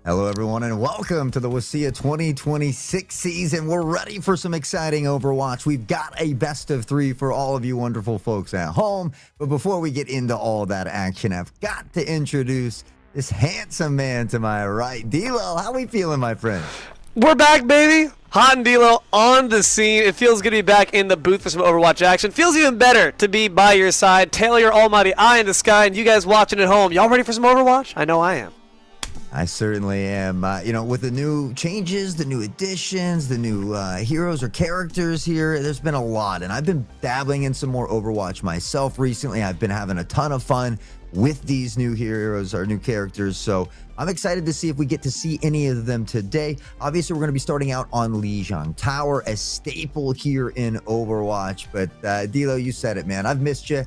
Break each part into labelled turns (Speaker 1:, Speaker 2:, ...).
Speaker 1: Hello, everyone, and welcome to the WSSEA 2026 season. We're ready for some exciting Overwatch. We've got a best of 3 for all of you wonderful folks at home. But before we get into all that action, I've got to introduce this handsome man to my right. D-Lo, how we feeling, my friend?
Speaker 2: We're back, baby. Hot and D-Lo on the scene. It feels good to be back in the booth for some Overwatch action. Feels even better to be by your side. Taylor, your almighty eye in the sky, and you guys watching at home. Y'all ready for some Overwatch? I know I am.
Speaker 1: I certainly am. With the new changes, the new additions, the new heroes or characters here, there's been a lot. And I've been dabbling in some more Overwatch myself recently. I've been having a ton of fun with these new heroes or new characters. So I'm excited to see if we get to see any of them today. Obviously, we're going to be starting out on Lijiang Tower, a staple here in Overwatch. But D-Lo, you said it, man. I've missed you.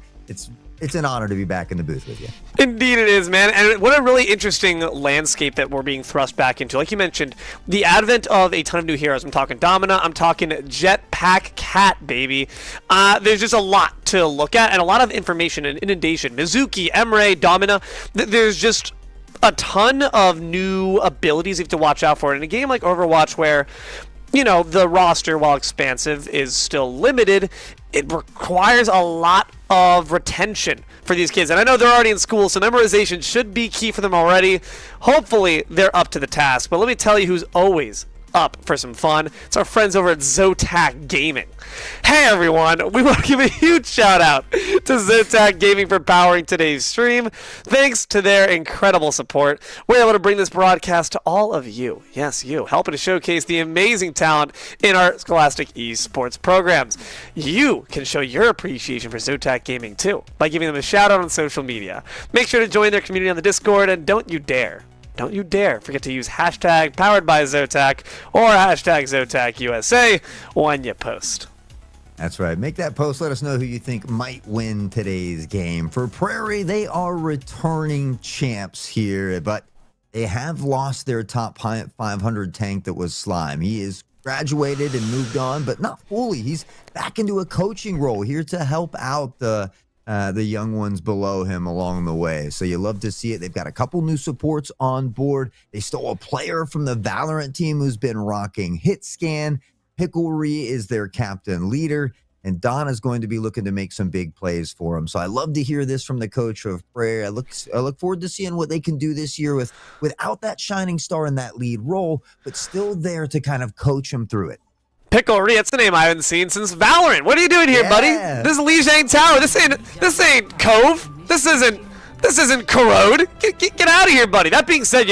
Speaker 1: It's an honor to be back in the booth with you.
Speaker 2: Indeed it is, man. And what a really interesting landscape that we're being thrust back into. Like you mentioned, the advent of a ton of new heroes. I'm talking Domina. I'm talking Jetpack Cat, baby. There's just a lot to look at and a lot of information and inundation. Mizuki, Emre, Domina. There's just a ton of new abilities you have to watch out for. In a game like Overwatch where, you know, the roster, while expansive, is still limited, it requires a lot of retention for these kids. And I know they're already in school, so memorization should be key for them already. Hopefully, they're up to the task. But let me tell you who's always up for some fun. It's our friends over at Zotac Gaming. Hey everyone, we want to give a huge shout out to Zotac Gaming for powering today's stream. Thanks to their incredible support, we're able to bring this broadcast to all of you. Yes, you, helping to showcase the amazing talent in our Scholastic esports programs. You can show your appreciation for Zotac Gaming too by giving them a shout out on social media. Make sure to join their community on the Discord, and don't you dare forget to use hashtag powered by Zotac or hashtag ZotacUSA when you post.
Speaker 1: That's right. Make that post. Let us know who you think might win today's game. For Prairie, they are returning champs here, but they have lost their top 500 tank that was Slime. He is graduated and moved on, but not fully. He's back into a coaching role here to help out the young ones below him along the way. So you love to see it. They've got a couple new supports on board. They stole a player from the Valorant team who's been rocking hit scan. Prairie is their captain leader, and Don is going to be looking to make some big plays for him. So I love to hear this from the coach of Prairie. I look forward to seeing what they can do this year without that shining star in that lead role, but still there to kind of coach him through it.
Speaker 2: Prairie, that's the name I haven't seen since Valorant. What are you doing here, buddy? This is Lijiang Tower. This ain't Cove. This isn't Corrode. Get out of here, buddy. That being said,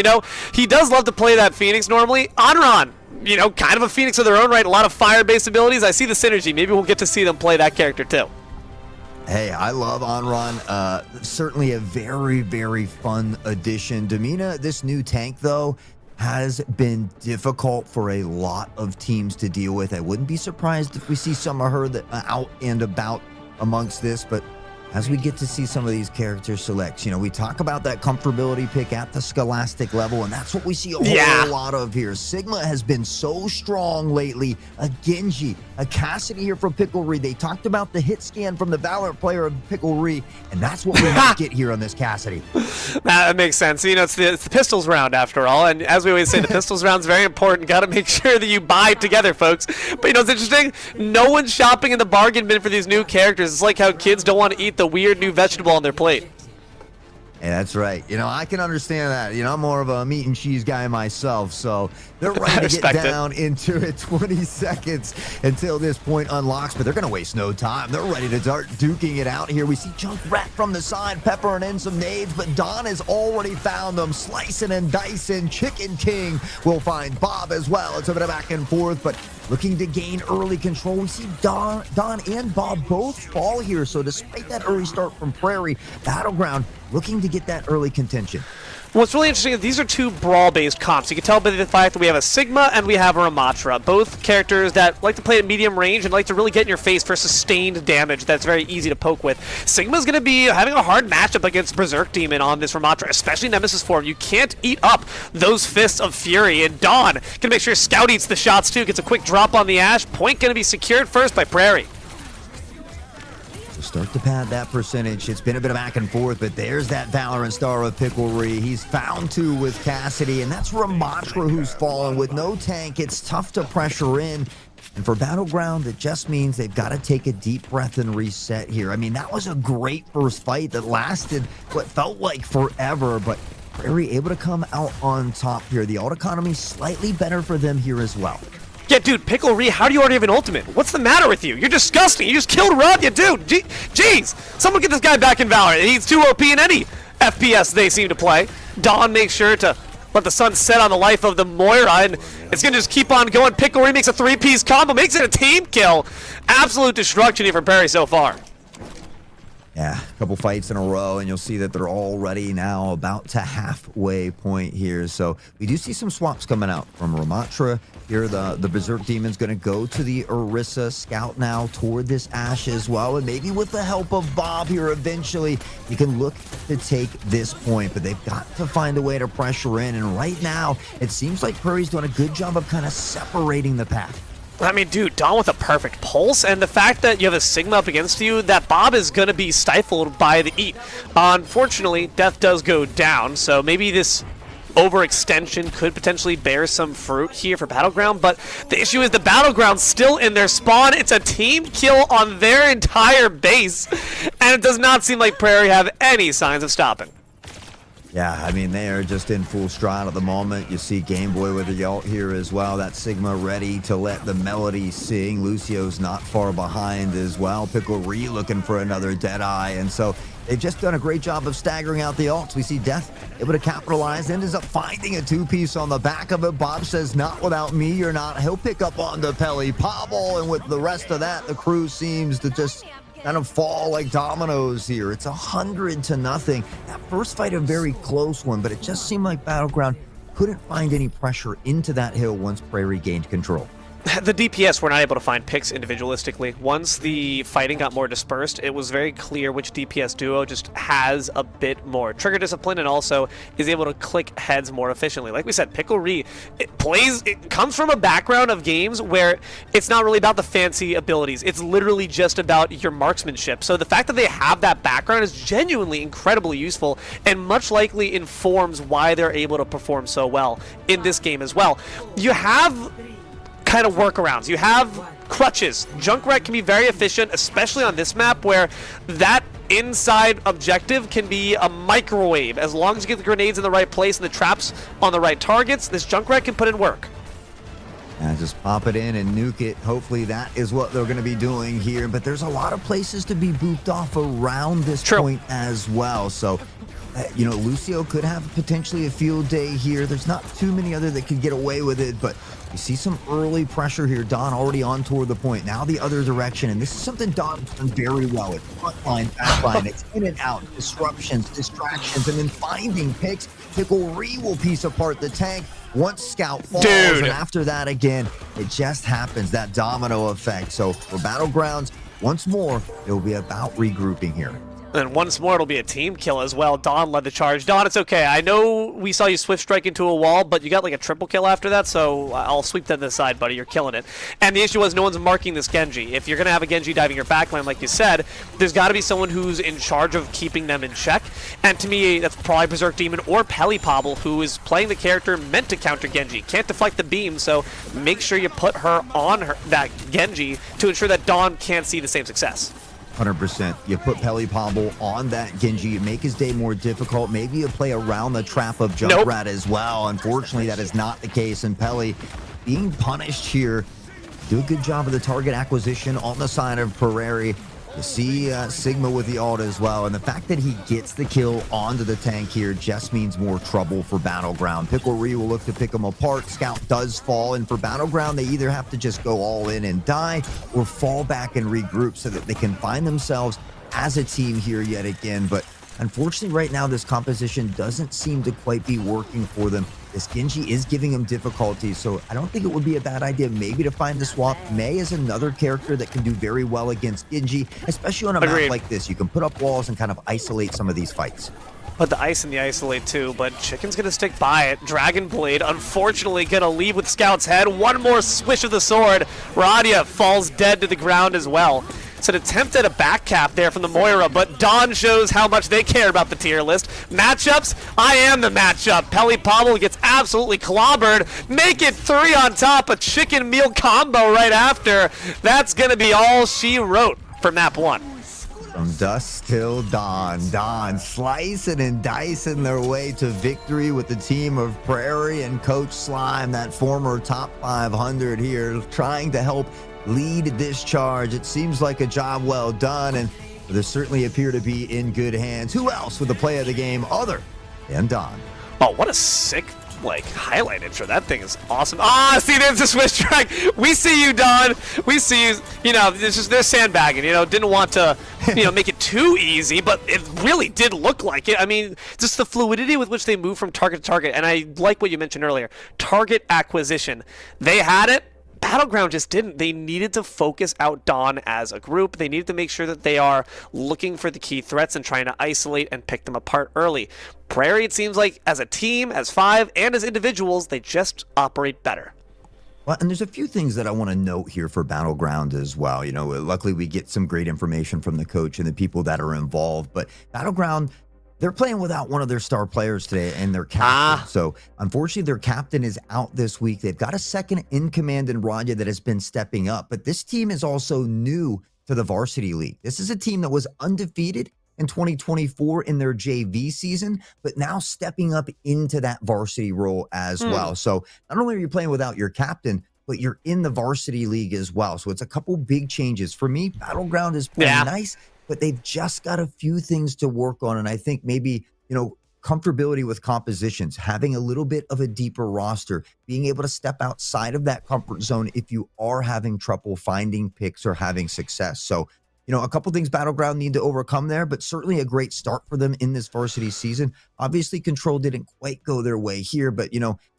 Speaker 2: he does love to play that Phoenix normally. Onron, kind of a Phoenix of their own right. A lot of fire-based abilities. I see the synergy. Maybe we'll get to see them play that character too.
Speaker 1: Hey, I love Onron. Certainly a very, very fun addition. Domina, this new tank, though, has been difficult for a lot of teams to deal with. I wouldn't be surprised if we see some of her that out and about amongst this, but as we get to see some of these character selects, we talk about that comfortability pick at the Scholastic level, and that's what we see a whole lot of here. Sigma has been so strong lately. A Genji, a Cassidy here from Prairie. They talked about the hit scan from the Valorant player of Prairie, and that's what we might get here on this Cassidy.
Speaker 2: That makes sense. It's the pistols round after all, and as we always say, the pistols round is very important. Got to make sure that you buy together, folks. But it's interesting. No one's shopping in the bargain bin for these new characters. It's like how kids don't want to eat the weird new vegetable on their plate.
Speaker 1: Yeah, that's right. I can understand that. I'm more of a meat and cheese guy myself, so they're ready to get down into it. 20 seconds until this point unlocks, but they're going to waste no time. They're ready to start duking it out here. We see Junkrat from the side, peppering in some nades, but Don has already found them, slicing and dicing. Chicken King will find Bob as well. It's a bit of back and forth, but looking to gain early control. We see Don and Bob both fall here, so despite that early start from Prairie, Battleground looking to get that early contention.
Speaker 2: What's really interesting is these are two brawl-based comps. You can tell by the fact that we have a Sigma and we have a Ramatra, both characters that like to play at medium range and like to really get in your face for sustained damage that's very easy to poke with. Sigma's going to be having a hard matchup against Berserk Demon on this Ramatra, especially Nemesis form. You can't eat up those Fists of Fury, and Dawn can make sure Scout eats the shots too, gets a quick drop on the Ash. Point going to be secured first by Prairie.
Speaker 1: start to pad that percentage. It's been a bit of back and forth, but there's that Valorant star of Prairie. He's found two with Cassidy, and that's Ramatra who's fallen. With no tank, it's tough to pressure in. And for Battleground, it just means they've got to take a deep breath and reset here. I mean, that was a great first fight that lasted what felt like forever, but Prairie able to come out on top here. The ult economy slightly better for them here as well.
Speaker 2: Yeah, dude, Prairie, how do you already have an ultimate? What's the matter with you? You're disgusting. You just killed Radya, dude. Jeez. Someone get this guy back in Valorant. He's too OP in any FPS they seem to play. Dawn makes sure to let the sun set on the life of the Moira, and it's going to just keep on going. Prairie makes a three-piece combo, makes it a team kill. Absolute destruction here for Prairie so far.
Speaker 1: Yeah, a couple fights in a row, and you'll see that they're already now about to halfway point here. So we do see some swaps coming out from Ramatra. Here, the Berserk Demon's going to go to the Orisa Scout now toward this Ashe as well. And maybe with the help of Bob here, eventually, you can look to take this point. But they've got to find a way to pressure in. And right now, it seems like Prairie's doing a good job of kind of separating the path.
Speaker 2: I mean, dude, Dawn with a perfect pulse, and the fact that you have a Sigma up against you, that Bob is going to be stifled by the Eat. Unfortunately, Death does go down, so maybe this overextension could potentially bear some fruit here for Battleground, but the issue is the Battleground's still in their spawn. It's a team kill on their entire base, and it does not seem like Prairie have any signs of stopping.
Speaker 1: Yeah, I mean, they are just in full stride at the moment. You see Game Boy with the ult here as well. That Sigma ready to let the Melody sing. Lucio's not far behind as well. Prairie looking for another Deadeye. And so they've just done a great job of staggering out the ults. We see Death able to capitalize, ends up finding a two-piece on the back of it. Bob says, not without me, you're not. He'll pick up on the Pelly Pablo, and with the rest of that, the crew seems to just kind of fall like dominoes here. It's 100-0. That first fight a very close one, but it just seemed like Battleground couldn't find any pressure into that hill once Prairie gained control.
Speaker 2: The DPS were not able to find picks individualistically. Once the fighting got more dispersed, it was very clear which DPS duo just has a bit more trigger discipline and also is able to click heads more efficiently. Like we said, Prairie, it comes from a background of games where it's not really about the fancy abilities. It's literally just about your marksmanship. So the fact that they have that background is genuinely incredibly useful and much likely informs why they're able to perform so well in this game as well. You have kind of workarounds. You have crutches. Junkrat can be very efficient, especially on this map where that inside objective can be a microwave. As long as you get the grenades in the right place and the traps on the right targets, this Junkrat can put in work.
Speaker 1: And just pop it in and nuke it. Hopefully that is what they're going to be doing here. But there's a lot of places to be booped off around this point as well. So, you know, Lucio could have potentially a field day here. There's not too many other that could get away with it, but you see some early pressure here. Dawn already on toward the point. Now the other direction, and this is something Dawn's done very well at front line, back line. It's in and out, disruptions, distractions, and then finding picks. Prairie will piece apart the tank once Scout falls, and after that again, it just happens, that domino effect. So for Battlegrounds, once more, it will be about regrouping here.
Speaker 2: And once more, it'll be a team kill as well. Dawn led the charge. Dawn, it's okay. I know we saw you swift strike into a wall, but you got like a triple kill after that, so I'll sweep that to the side, buddy. You're killing it. And the issue was no one's marking this Genji. If you're going to have a Genji diving your backline, like you said, there's got to be someone who's in charge of keeping them in check. And to me, that's probably Berserk Demon or Pelly Pablo, who is playing the character meant to counter Genji. Can't deflect the beam, so make sure you put her on that Genji to ensure that Dawn can't see the same success.
Speaker 1: 100%. You put Pelly Pablo on that Genji, you make his day more difficult. Maybe you play around the trap of Junkrat as well. Unfortunately, that is not the case. And Pelly being punished here. Do a good job of the target acquisition on the side of Prairie. You see Sigma with the ult as well, and the fact that he gets the kill onto the tank here just means more trouble for Battleground. Prairie will look to pick him apart. Scout does fall, and for Battleground, they either have to just go all in and die or fall back and regroup so that they can find themselves as a team here yet again. But unfortunately, right now, this composition doesn't seem to quite be working for them. This Genji is giving him difficulty, so I don't think it would be a bad idea maybe to find the swap. Mei is another character that can do very well against Genji, especially on a map like this. You can put up walls and kind of isolate some of these fights.
Speaker 2: Put the ice in the isolate too, but Chicken's gonna stick by it. Dragon Blade, unfortunately, gonna leave with Scout's head. One more swish of the sword. Radya falls dead to the ground as well. It's an attempt at a back cap there from the Moira, but Dawn shows how much they care about the tier list. Matchups, I am the matchup. Pelly Pablo gets absolutely clobbered. Make it 3 on top, a chicken meal combo right after. That's going to be all she wrote for map 1.
Speaker 1: From dusk till dawn, Dawn slicing and dicing their way to victory with the team of Prairie and Coach Slime, that former top 500 here, trying to help lead this charge. It seems like a job well done, and they certainly appear to be in good hands. Who else with the play of the game other than Dawn?
Speaker 2: Oh, what a sick highlight intro. That thing is awesome. See, there's the switch track. We see you, Don. We see you. They're sandbagging. Didn't want to, make it too easy, but it really did look like it. I mean, just the fluidity with which they move from target to target. And I like what you mentioned earlier, target acquisition. They had it. Battleground just didn't. They needed to focus out Dawn as a group. They needed to make sure that they are looking for the key threats and trying to isolate and pick them apart early. Prairie, it seems like, as a team, as 5, and as individuals, they just operate better.
Speaker 1: Well, and there's a few things that I want to note here for Battleground as well. Luckily we get some great information from the coach and the people that are involved, but Battleground, they're playing without one of their star players today and their captain. So unfortunately, their captain is out this week. They've got a second in command in Raja that has been stepping up, but this team is also new to the varsity league. This is a team that was undefeated in 2024 in their JV season, but now stepping up into that varsity role as well. So not only are you playing without your captain, but you're in the varsity league as well. So it's a couple big changes. For me, Battleground is playing nice, but they've just got a few things to work on. And I think maybe, comfortability with compositions, having a little bit of a deeper roster, being able to step outside of that comfort zone if you are having trouble finding picks or having success. So, a couple things Battleground need to overcome there, but certainly a great start for them in this varsity season. Obviously, Control didn't quite go their way here, but,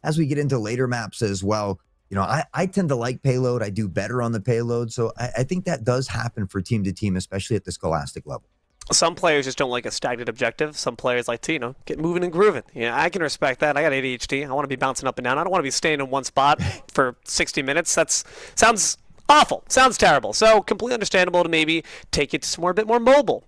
Speaker 1: as we get into later maps as well, I tend to like payload. I do better on the payload. So I think that does happen for team to team, especially at the Scholastic level.
Speaker 2: Some players just don't like a stagnant objective. Some players like to, get moving and grooving. I can respect that. I got ADHD. I want to be bouncing up and down. I don't want to be staying in one spot for 60 minutes. That sounds awful. Sounds terrible. So completely understandable to maybe take it to somewhere a bit more mobile.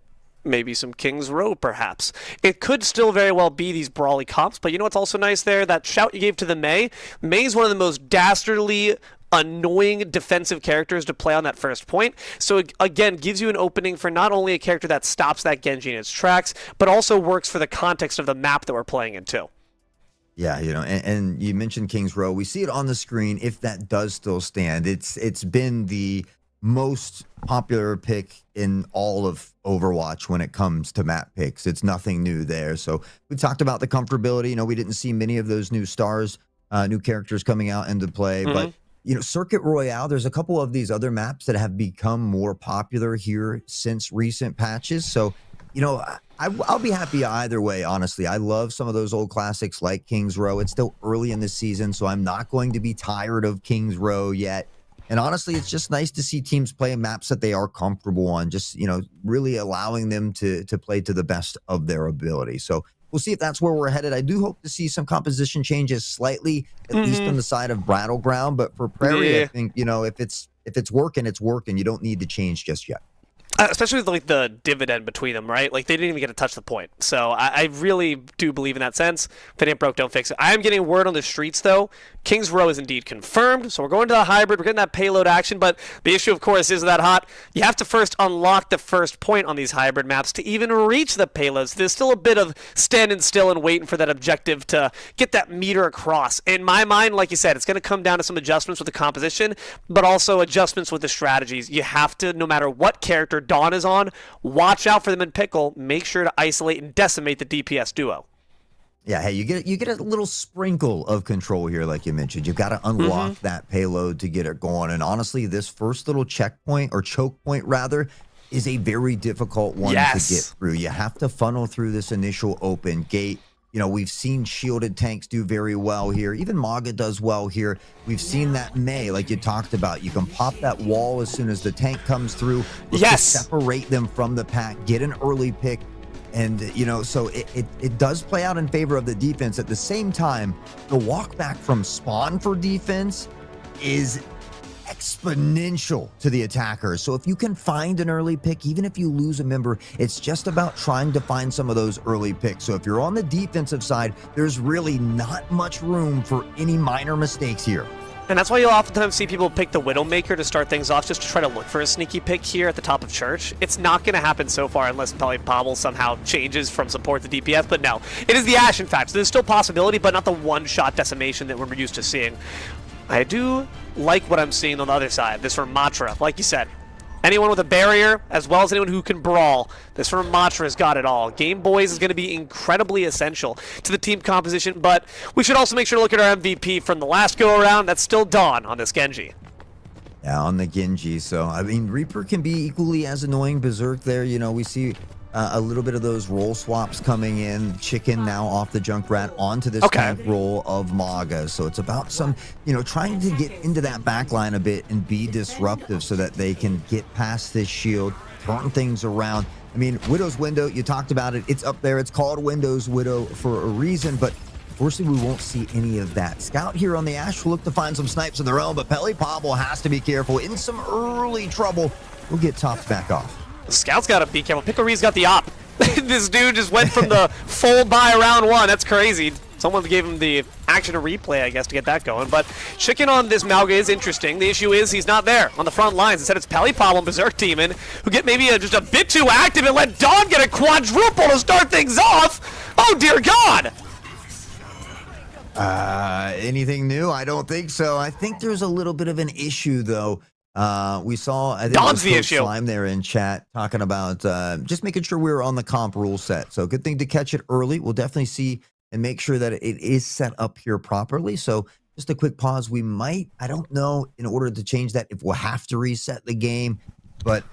Speaker 2: Maybe some King's Row, perhaps. It could still very well be these brawly comps, but what's also nice there? That shout you gave to the Mei. Mei's one of the most dastardly, annoying defensive characters to play on that first point. So again, gives you an opening for not only a character that stops that Genji in its tracks, but also works for the context of the map that we're playing in too.
Speaker 1: Yeah, and you mentioned King's Row. We see it on the screen if that does still stand. It's been the most popular pick in all of Overwatch when it comes to map picks. It's nothing new there. So we talked about the comfortability. We didn't see many of those new stars, new characters coming out into play, but Circuit Royale, there's a couple of these other maps that have become more popular here since recent patches. So, I'll be happy either way, honestly. I love some of those old classics like King's Row. It's still early in the season, so I'm not going to be tired of King's Row yet. And honestly, it's just nice to see teams play maps that they are comfortable on, just, really allowing them to play to the best of their ability. So we'll see if that's where we're headed. I do hope to see some composition changes slightly, at least on the side of Battleground. But for Prairie, I think, if it's working, it's working. You don't need to change just yet.
Speaker 2: Especially with the dividend between them, right? They didn't even get to touch the point. So I really do believe in that sense. If it ain't broke, don't fix it. I am getting word on the streets, though. King's Row is indeed confirmed. So we're going to the hybrid. We're getting that payload action. But the issue, of course, is that hot. You have to first unlock the first point on these hybrid maps to even reach the payloads. There's still a bit of standing still and waiting for that objective to get that meter across. In my mind, like you said, it's going to come down to some adjustments with the composition, but also adjustments with the strategies. You have to, no matter what character Dawn is on, watch out for them in pickle. Make sure to isolate and decimate the DPS duo.
Speaker 1: Yeah, hey, you get a little sprinkle of control here, like you mentioned. You've got to unlock that payload to get it going. And honestly, this first little checkpoint, or choke point rather, is a very difficult one to get through. You have to funnel through this initial open gate. We've seen shielded tanks do very well here. Even Maga does well here. We've seen that Mei, like you talked about. You can pop that wall as soon as the tank comes through. Separate them from the pack, get an early pick. And, so it does play out in favor of the defense. At the same time, the walk back from spawn for defense is exponential to the attackers. So if you can find an early pick, even if you lose a member, it's just about trying to find some of those early picks. So if you're on the defensive side, there's really not much room for any minor mistakes here.
Speaker 2: And that's why you'll oftentimes see people pick the Widowmaker to start things off, just to try to look for a sneaky pick here at the top of Church. It's not going to happen so far unless probably Pobble somehow changes from support to DPS, but no. It is the Ash, in fact, so there's still possibility, but not the one-shot decimation that we're used to seeing. I do like what I'm seeing on the other side. This from Matra, like you said. Anyone with a barrier, as well as anyone who can brawl, this from Matra's got it all. Game Boys is going to be incredibly essential to the team composition, but we should also make sure to look at our MVP from the last go-around. That's still Dawn on this Genji.
Speaker 1: Yeah, on the Genji. So, I mean, Reaper can be equally as annoying. Berserk there, you know, we see a little bit of those role swaps coming in. Chicken now off the Junkrat onto this tank role of Maga. So it's about some, you know, trying to get into that back line a bit and be disruptive so that they can get past this shield, turn things around. I mean, Widow's Window, you talked about it. It's up there. It's called Widow's Widow for a reason, but unfortunately, we won't see any of that. Scout here on the Ash will look to find some snipes of their own, but Pelly Pobble has to be careful. In some early trouble, we'll get topped back off.
Speaker 2: Scout's got to be careful. Picklery's got the op. This dude just went from the full buy round one. That's crazy. Someone gave him the action to replay, I guess, to get that going. But Chicken on this Mauga is interesting. The issue is he's not there on the front lines. Instead, it's Pelly Pobble and Berserk Demon, who get maybe just a bit too active and let Dawn get a quadruple to start things off. Oh, dear God.
Speaker 1: Anything new? I don't think so. I think there's a little bit of an issue, though. We saw, I think
Speaker 2: Dawn's the issue.
Speaker 1: Slime there in chat talking about just making sure we're on the comp rule set. So good thing to catch it early. We'll definitely see and make sure that it is set up here properly. So just a quick pause. We might, I don't know, in order to change that, if we'll have to reset the game. But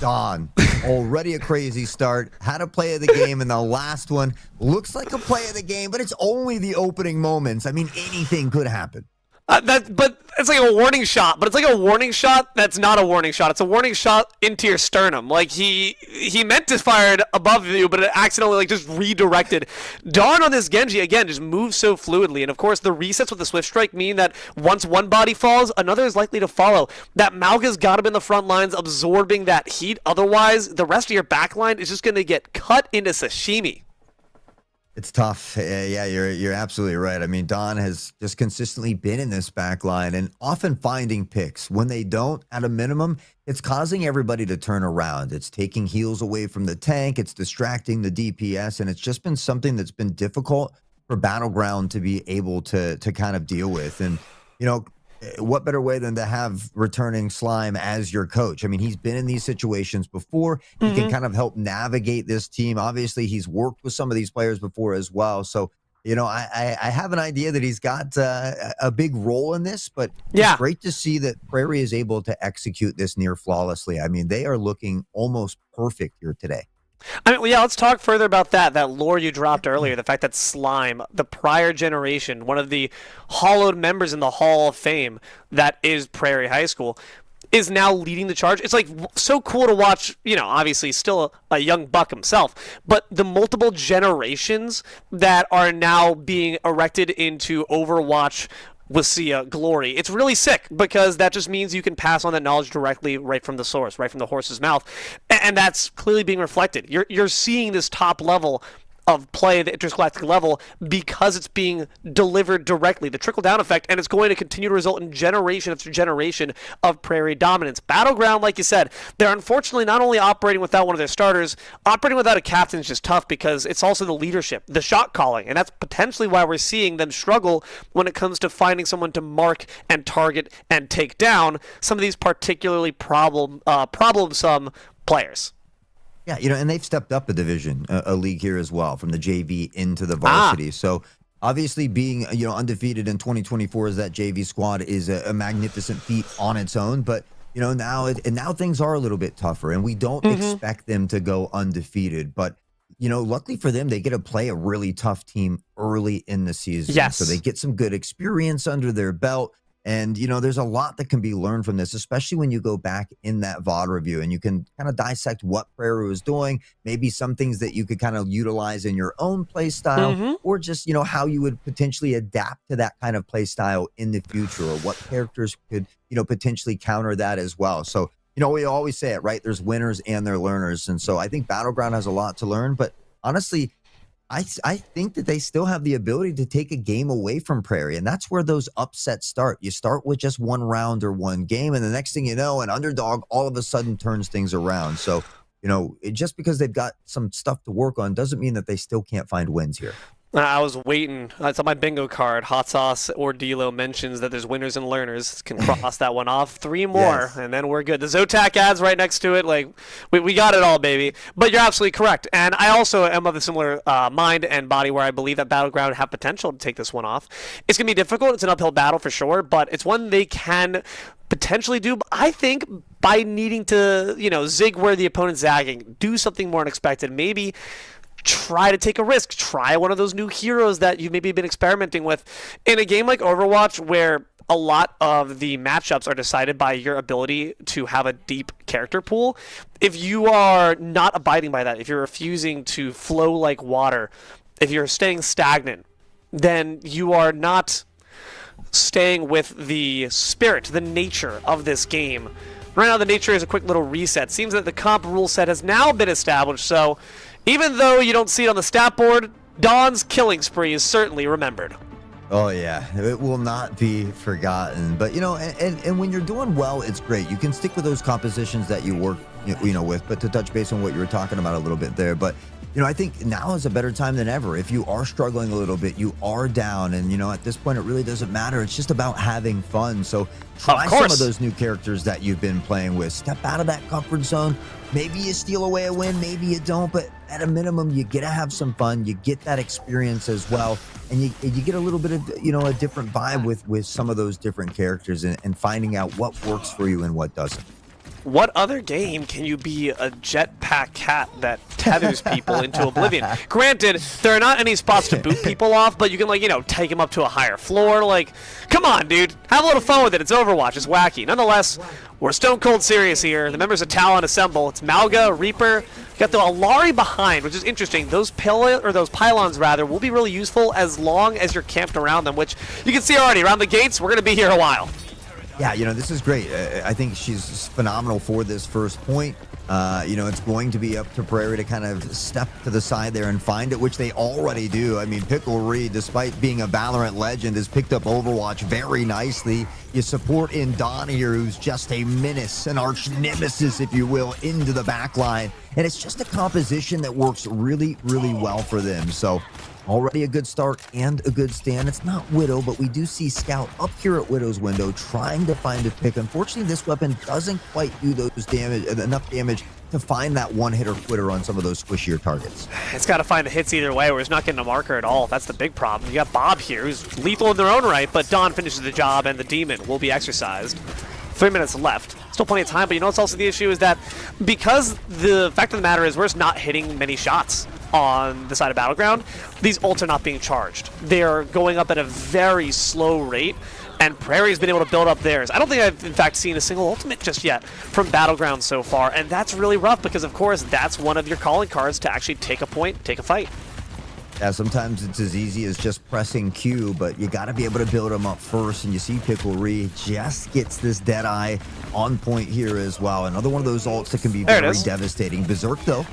Speaker 1: Dawn, already a crazy start. Had a play of the game, and the last one looks like a play of the game, but it's only the opening moments. I mean, anything could happen.
Speaker 2: But it's like a warning shot, but it's like a warning shot that's not a warning shot. It's a warning shot into your sternum. Like he meant to fire it above you, but it accidentally like just redirected. Dawn on this Genji, again, just moves so fluidly. And of course, the resets with the Swift Strike mean that once one body falls, another is likely to follow. That Mauga's got him in the front lines, absorbing that heat. Otherwise, the rest of your back line is just going to get cut into sashimi.
Speaker 1: It's tough. Yeah, you're absolutely right. I mean, Dawn has just consistently been in this back line and often finding picks. When they don't, at a minimum, it's causing everybody to turn around. It's taking heals away from the tank. It's distracting the DPS, and it's just been something that's been difficult for Battleground to be able to kind of deal with. And, you know, what better way than to have returning Slime as your coach? I mean, he's been in these situations before. He can kind of help navigate this team. Obviously, he's worked with some of these players before as well. So, you know, I have an idea that he's got a big role in this, but it's great to see that Prairie is able to execute this near flawlessly. I mean, they are looking almost perfect here today.
Speaker 2: I mean, well, yeah, let's talk further about that lore you dropped earlier, the fact that Slime, the prior generation, one of the hollowed members in the Hall of Fame that is Prairie High School, is now leading the charge. It's like so cool to watch, you know, obviously still a young buck himself, but the multiple generations that are now being erected into Overwatch WSSEA glory. It's really sick because that just means you can pass on that knowledge directly right from the source, right from the horse's mouth. And that's clearly being reflected. You're seeing this top level of play, the intergalactic level, because it's being delivered directly, the trickle-down effect, and it's going to continue to result in generation after generation of Prairie dominance. Battleground, like you said, they're unfortunately not only operating without one of their starters, operating without a captain is just tough because it's also the leadership, the shot calling, and that's potentially why we're seeing them struggle when it comes to finding someone to mark and target and take down some of these particularly problemsome players.
Speaker 1: Yeah, you know, and they've stepped up a division, a league here as well, from the JV into the varsity. So obviously being, you know, undefeated in 2024 as that JV squad is a magnificent feat on its own. But, you know, now things are a little bit tougher, and we don't expect them to go undefeated. But, you know, luckily for them, they get to play a really tough team early in the season.
Speaker 2: Yes.
Speaker 1: So they get some good experience under their belt. And, there's a lot that can be learned from this, especially when you go back in that VOD review and you can kind of dissect what Prairie was doing, maybe some things that you could kind of utilize in your own play style, or just, how you would potentially adapt to that kind of play style in the future, or what characters could, potentially counter that as well. So, we always say it, right? There's winners and there's learners. And so I think Battleground has a lot to learn, but honestly, I think that they still have the ability to take a game away from Prairie, and that's where those upsets start. You start with just one round or one game, and the next thing you know, an underdog all of a sudden turns things around. So, just because they've got some stuff to work on doesn't mean that they still can't find wins here.
Speaker 2: I was waiting. It's on my bingo card. Hot Sauce or D'Lo mentions that there's winners and learners. Can cross that one off. 3 more, and then we're good. The Zotac adds right next to it. Like, we got it all, baby. But you're absolutely correct. And I also am of a similar mind and body where I believe that Battleground have potential to take this one off. It's going to be difficult. It's an uphill battle for sure, but it's one they can potentially do. I think by needing to, zig where the opponent's zagging, do something more unexpected, maybe try to take a risk, try one of those new heroes that you've maybe been experimenting with in a game like Overwatch, where a lot of the matchups are decided by your ability to have a deep character pool. If you are not abiding by that, if you're refusing to flow like water, if you're staying stagnant, then you are not staying with the spirit, the nature of this game. Right now, the nature is a quick little reset. Seems that the comp rule set has now been established, so even though you don't see it on the stat board, Dawn's killing spree is certainly remembered.
Speaker 1: Oh, yeah. It will not be forgotten. But, and when you're doing well, it's great. You can stick with those compositions that you work, with. But to touch base on what you were talking about a little bit there, but I think now is a better time than ever. If you are struggling a little bit, you are down, and at this point it really doesn't matter. It's just about having fun. So try some of those new characters that you've been playing with. Step out of that comfort zone. Maybe you steal away a win, maybe you don't, but at a minimum, you get to have some fun. You get that experience as well, and you get a little bit of a different vibe with some of those different characters, and finding out what works for you and what doesn't.
Speaker 2: What other game can you be a jetpack cat that tethers people into oblivion? Granted, there are not any spots to boot people off, but you can, take them up to a higher floor. Like, come on, dude. Have a little fun with it. It's Overwatch. It's wacky. Nonetheless, we're stone cold serious here. The members of Talon assemble. It's Malga, Reaper. You got the Alari behind, which is interesting. Those pylons, will be really useful as long as you're camped around them, which you can see already. Around the gates, we're going to be here a while.
Speaker 1: Yeah, this is great. I think she's phenomenal for this first point. It's going to be up to Prairie to kind of step to the side there and find it, which they already do. I mean, Pickle Reed, despite being a Valorant legend, has picked up Overwatch very nicely. You support in Dawn here, who's just a menace, an arch nemesis, if you will, into the back line. And it's just a composition that works really, really well for them. So already a good start and a good stand. It's not Widow, but we do see Scout up here at Widow's window trying to find a pick. Unfortunately, this weapon doesn't quite do enough damage to find that one-hitter quitter on some of those squishier targets.
Speaker 2: It's got to find the hits either way, or it's not getting a marker at all. That's the big problem. You got Bob here, who's lethal in their own right, but Dawn finishes the job, and the Demon will be exercised. 3 minutes left. Still plenty of time, but what's also the issue is that because the fact of the matter is we're just not hitting many shots on the side of Battleground, these ults are not being charged. They're going up at a very slow rate, and Prairie's been able to build up theirs. I don't think I've, in fact, seen a single ultimate just yet from Battleground so far, and that's really rough because, of course, that's one of your calling cards to actually take a point, take a fight.
Speaker 1: Yeah, sometimes it's as easy as just pressing Q, but you got to be able to build them up first, and you see Pickle Reed just gets this Deadeye on point here as well. Another one of those ults that can be very devastating. Berserk, though,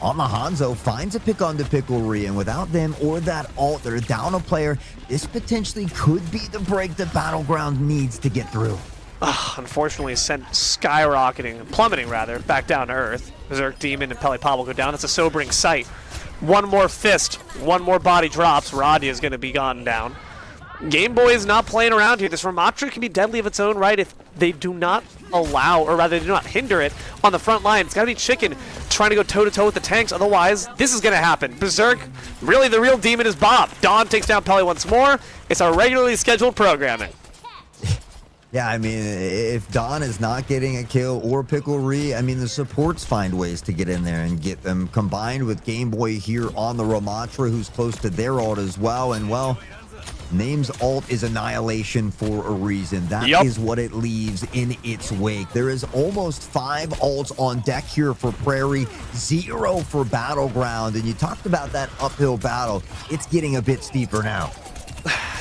Speaker 1: on the Hanzo, finds a pick onto Pickle Reed, and without them or that ult, they're down a player. This potentially could be the break that Battleground needs to get through.
Speaker 2: Unfortunately, sent plummeting back down to Earth. Berserk, Demon, and Pele Pablo go down. It's a sobering sight. One more fist, one more body drops. Radia is going to be gone down. Game Boy is not playing around here. This Ramatra can be deadly of its own right if they do not allow, or rather do not hinder it on the front line. It's got to be Chicken trying to go toe-to-toe with the tanks. Otherwise, this is going to happen. Berserk, really the real demon is Bob. Dawn takes down Pele once more. It's our regularly scheduled programming.
Speaker 1: Yeah, I mean, if Dawn is not getting a kill or Pickle Reed, I mean, the supports find ways to get in there and get them, combined with Game Boy here on the Ramatra, who's close to their ult as well. And, well, Name's ult is Annihilation for a reason. That is what it leaves in its wake. There is almost 5 ults on deck here for Prairie, 0 for Battleground. And you talked about that uphill battle. It's getting a bit steeper now.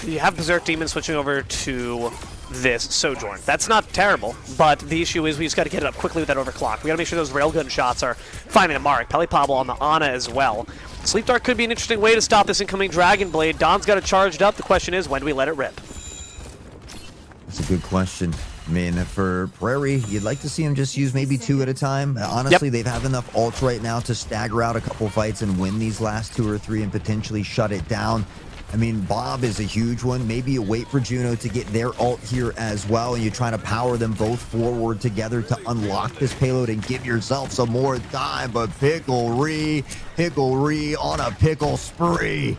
Speaker 2: You have Berserk Demon switching over to this Sojourn. That's not terrible, but the issue is we just got to get it up quickly with that overclock. We got to make sure those railgun shots are finding a mark. Pelipablo on the Ana as well. Sleep Dart could be an interesting way to stop this incoming Dragon Blade. Don's got it charged up. The question is, when do we let it rip?
Speaker 1: That's a good question. I mean, for Prairie, you'd like to see him just use maybe 2 at a time. Honestly, they've have enough ults right now to stagger out a couple fights and win these last 2 or 3 and potentially shut it down. I mean, Bob is a huge one. Maybe you wait for Juno to get their ult here as well, and you try to power them both forward together to unlock this payload and give yourself some more time. But Prairie on a pickle spree.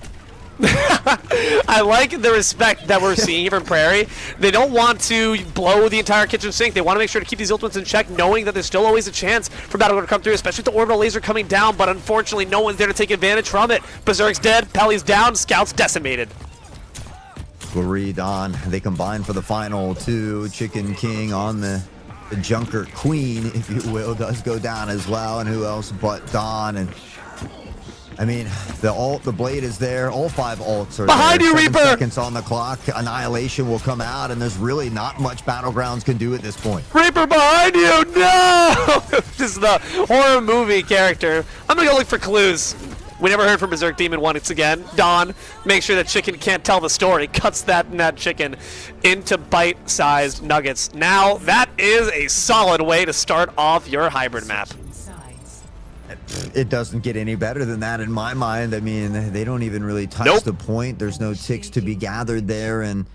Speaker 2: I like the respect that we're seeing from Prairie. They don't want to blow the entire kitchen sink. They want to make sure to keep these ultimates in check, knowing that there's still always a chance for Battleground to come through, especially with the orbital laser coming down, but unfortunately no one's there to take advantage from it. Berserk's dead, Pelly's down, Scout's decimated.
Speaker 1: Prairie, Don, they combine for the final 2. Chicken King on the Junker Queen, if you will, does go down as well. And who else but Don? And I mean, the blade is there. All 5 ults are
Speaker 2: behind
Speaker 1: there.
Speaker 2: you,
Speaker 1: 7
Speaker 2: Reaper.
Speaker 1: seconds on the clock. Annihilation will come out, and there's really not much Battlegrounds can do at this point.
Speaker 2: Reaper behind you! No! This is the horror movie character. I'm gonna go look for clues. We never heard from Berserk Demon once again. Don, make sure that Chicken can't tell the story. Cuts that chicken into bite-sized nuggets. Now, that is a solid way to start off your hybrid map.
Speaker 1: It doesn't get any better than that in my mind. I mean, they don't even really touch the point. There's no ticks to be gathered there. And,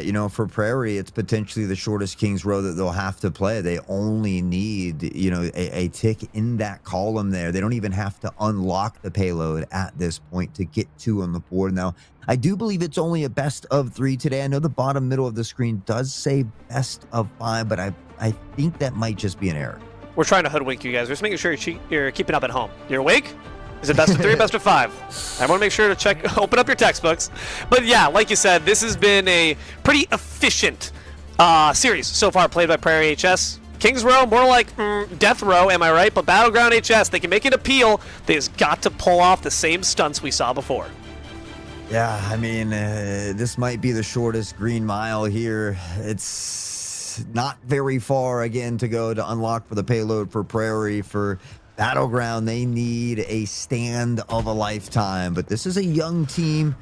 Speaker 1: you know, for Prairie, it's potentially the shortest King's Row that they'll have to play. They only need, you know, a tick in that column there. They don't even have to unlock the payload at this point to get 2 on the board. Now, I do believe it's only a best of 3 today. I know the bottom middle of the screen does say best of 5, but I think that might just be an error.
Speaker 2: We're trying to hoodwink you guys. We're just making sure you're keeping up at home. You're awake? Is it best of 3 or best of 5? I want to make sure to check, open up your textbooks. But yeah, like you said, this has been a pretty efficient series so far played by Prairie HS. King's Row, more like Death Row, am I right? But Battleground HS, they can make an appeal. They just got to pull off the same stunts we saw before.
Speaker 1: Yeah, I mean, this might be the shortest green mile here. It's not very far again to go to unlock for the payload for Prairie. For Battleground, they need a stand of a lifetime, but this is a young team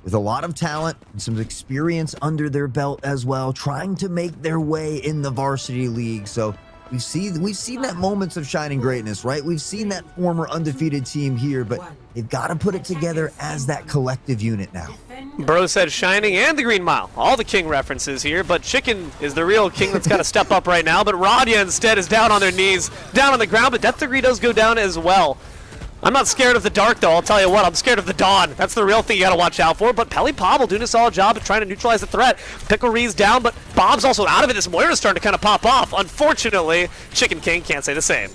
Speaker 1: with a lot of talent and some experience under their belt as well, trying to make their way in the varsity league. So we've seen that moments of shining greatness, right? We've seen that former undefeated team here, but they've got to put it together as that collective unit now.
Speaker 2: Bro said Shining and the Green Mile. All the King references here, but Chicken is the real King that's got to step up right now. But Radia instead is down on their knees, down on the ground, but Death Degree does go down as well. I'm not scared of the dark, though. I'll tell you what, I'm scared of the dawn. That's the real thing you got to watch out for. But Pelipablo doing a solid job of trying to neutralize the threat. Pickle Ree's down, but Bob's also out of it. This Moira's starting to kind of pop off. Unfortunately, Chicken King can't say the same.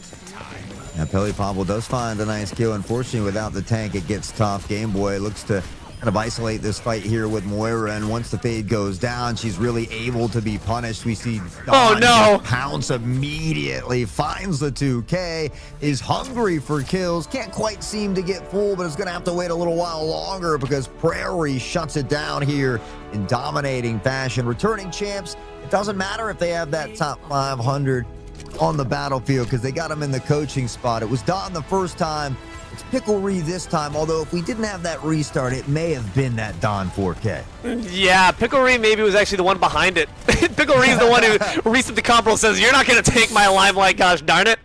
Speaker 1: Yeah, Pelipablo does find a nice kill. Unfortunately, without the tank, it gets tough. Game Boy looks to kind of isolate this fight here with Moira, and once the fade goes down, she's really able to be punished. We see Dawn pounce immediately, finds the 2K, is hungry for kills, can't quite seem to get full, but is going to have to wait a little while longer because Prairie shuts it down here in dominating fashion. Returning champs, it doesn't matter if they have that top 500 on the battlefield because they got them in the coaching spot. It was Dawn the first time. It's Pickle Ree this time, although if we didn't have that restart, it may have been that Dawn 4K.
Speaker 2: Yeah, Pickle Ree maybe was actually the one behind it. Pickle Ree's the one who recent the compo says, you're not going to take my limelight, gosh darn it.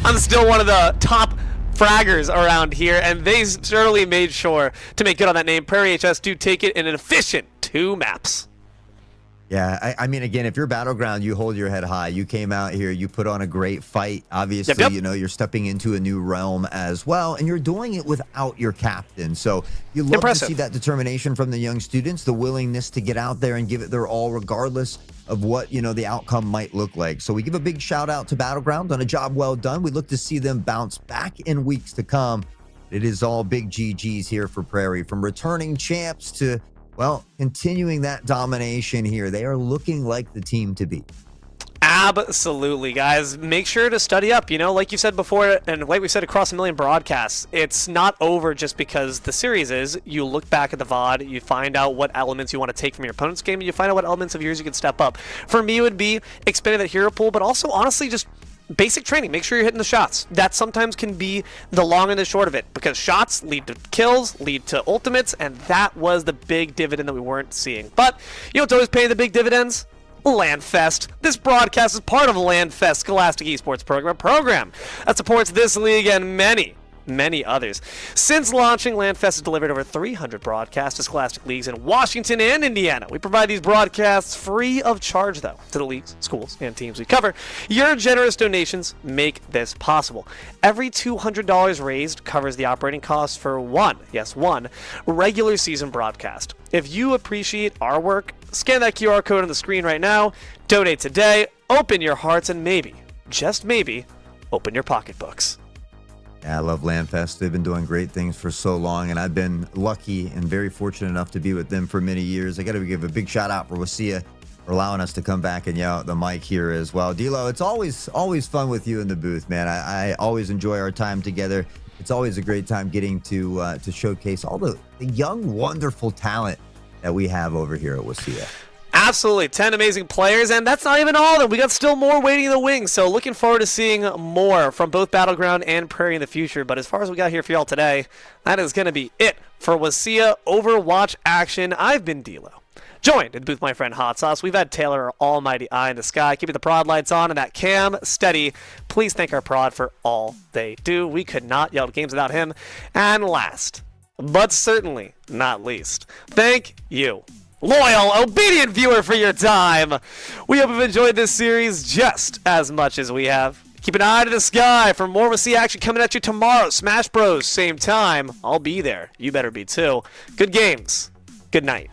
Speaker 2: I'm still one of the top fraggers around here, and they certainly made sure to make good on that name. Prairie HS do take it in an efficient 2 maps.
Speaker 1: Yeah, I mean, again, if you're Battleground, you hold your head high. You came out here, you put on a great fight. Obviously, you know, you're stepping into a new realm as well, and you're doing it without your captain. So you love to see that determination from the young students, the willingness to get out there and give it their all, regardless of what, you know, the outcome might look like. So we give a big shout out to Battleground on a job well done. We look to see them bounce back in weeks to come. It is all big GGs here for Prairie, from returning champs to Well, continuing that domination here, they are looking like the team to beat.
Speaker 2: Absolutely, guys. Make sure to study up. Like you said before, and like we said across a million broadcasts, it's not over just because the series is. You look back at the VOD, you find out what elements you want to take from your opponent's game, and you find out what elements of yours you can step up. For me, it would be expanding that hero pool, but also, honestly, just basic training. Make sure you're hitting the shots. That sometimes can be the long and the short of it, because shots lead to kills, lead to ultimates, and that was the big dividend that we weren't seeing. But, it's always paying the big dividends? LANFest. This broadcast is part of LANFest, Scholastic Esports program that supports this league and many others. Since launching, LANFest has delivered over 300 broadcasts to Scholastic leagues in Washington and Indiana. We provide these broadcasts free of charge, though, to the leagues, schools, and teams we cover. Your generous donations make this possible. Every $200 raised covers the operating costs for one regular season broadcast. If you appreciate our work, scan that QR code on the screen right now, donate today, open your hearts, and maybe, just maybe, open your pocketbooks.
Speaker 1: Yeah, I love LANFest. They've been doing great things for so long, and I've been lucky and very fortunate enough to be with them for many years. I got to give a big shout out for WSSEA for allowing us to come back and yell at the mic here as well. D'Lo, it's always fun with you in the booth, man. I always enjoy our time together. It's always a great time getting to showcase all the young, wonderful talent that we have over here at WSSEA.
Speaker 2: Absolutely, 10 amazing players, and that's not even all of them. We got still more waiting in the wings, so looking forward to seeing more from both Battleground and Prairie in the future. But as far as we got here for y'all today, that is going to be it for WSSEA Overwatch action. I've been D'Lo. Joined in the booth, my friend Hot Sauce. We've had Taylor, our almighty eye in the sky, keeping the prod lights on and that cam steady. Please thank our prod for all they do. We could not yell at games without him. And last, but certainly not least, thank you, loyal, obedient viewer, for your time. We hope you've enjoyed this series just as much as we have. Keep an eye to the sky for more WSSEA action coming at you tomorrow. Smash Bros, same time. I'll be there. You better be too. Good games. Good night.